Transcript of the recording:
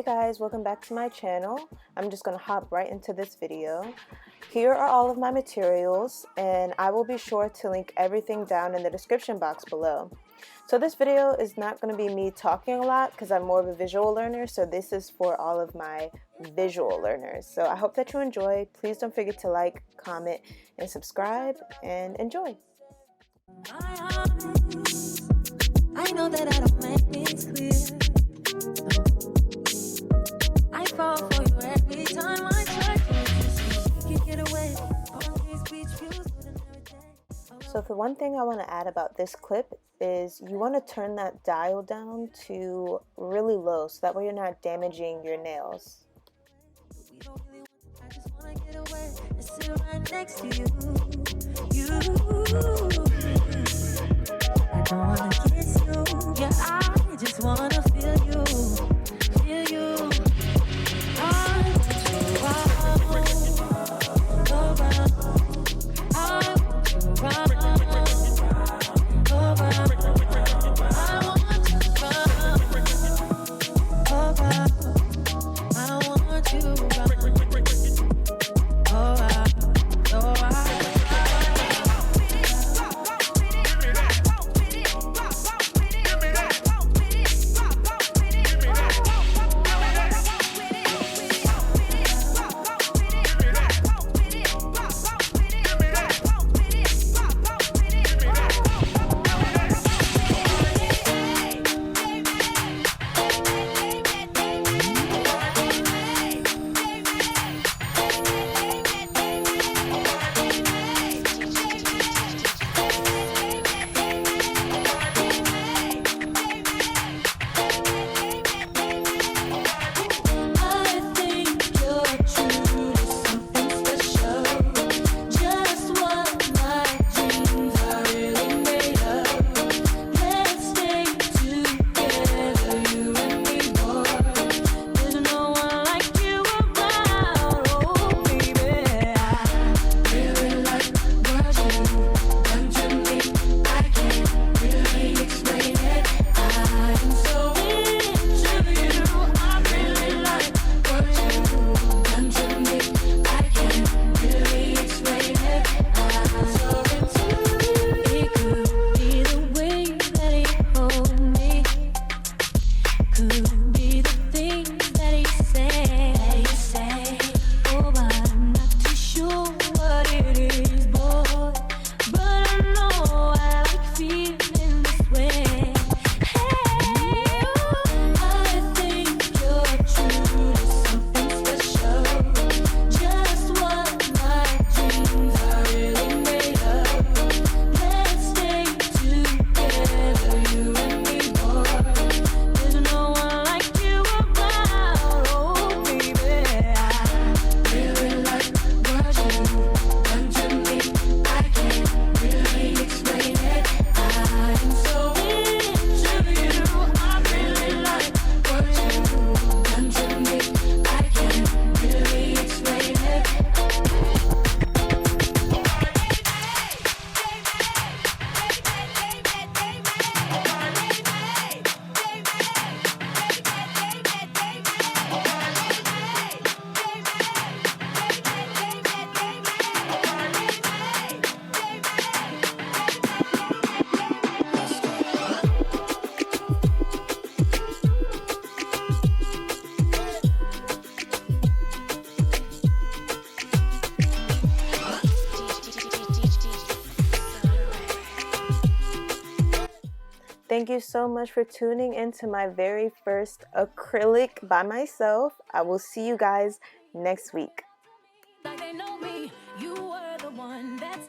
guys, welcome back to my channel. I'm just going to hop right into this video. Here are all of my materials, and I will be sure to link everything down in the description box below. So this video is not going to be me talking a lot because I'm more of a visual learner, so this is for all of my visual learners. So I hope that you enjoy. Please don't forget to like, comment, and subscribe, and enjoy. I know that I don't make things clear. I fall for you every time I try to get away from these beach views with another day. So the one thing I want to add about this clip is you want to turn that dial down to really low so that way you're not damaging your nails. I just wanna get away and sit right next to you. I don't wanna kiss you. Yeah, I just wanna feel you. Feel you. I want you around. I want you around. Thank you so much for tuning into my very first acrylic by myself. I will see you guys next week. Like they know me, you were the one that's